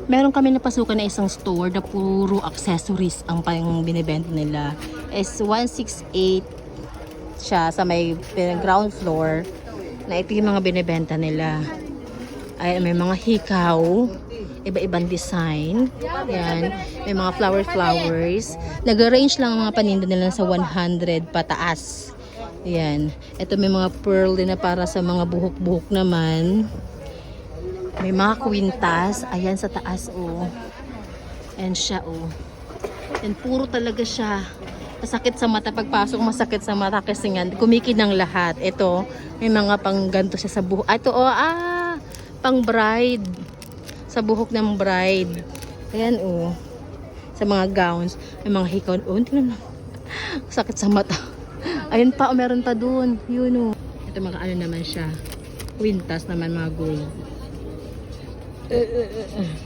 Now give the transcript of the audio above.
Meron kami napasukan na isang store na puro accessories ang pang binibenta nila. Is 168 siya sa may ground floor na ito yung mga binibenta nila. Ay, may mga hikaw, iba-ibang design. Yan, may mga flowers. Nag-range lang ang mga paninda nila sa 100 pataas. Yan. Ito may mga pearl din na para sa mga buhok-buhok naman. May mga kwintas. Ayan sa taas, oh. Ayan siya, oh. Yan, puro talaga siya. Masakit sa mata. Pagpasok, masakit sa mata kasi nga, kumikinang lahat. Ito, may mga pang ganto siya sa buhok. Ito, oh, pang bride. Sa buhok ng bride. Ayan, oh. Sa mga gowns. May mga hikaw. Oh, tingnan mo. Sakit sa mata. Ayun pa, oh, meron pa dun. Yun, oh. Ito, mga ano naman siya. Kwintas naman, mga gold.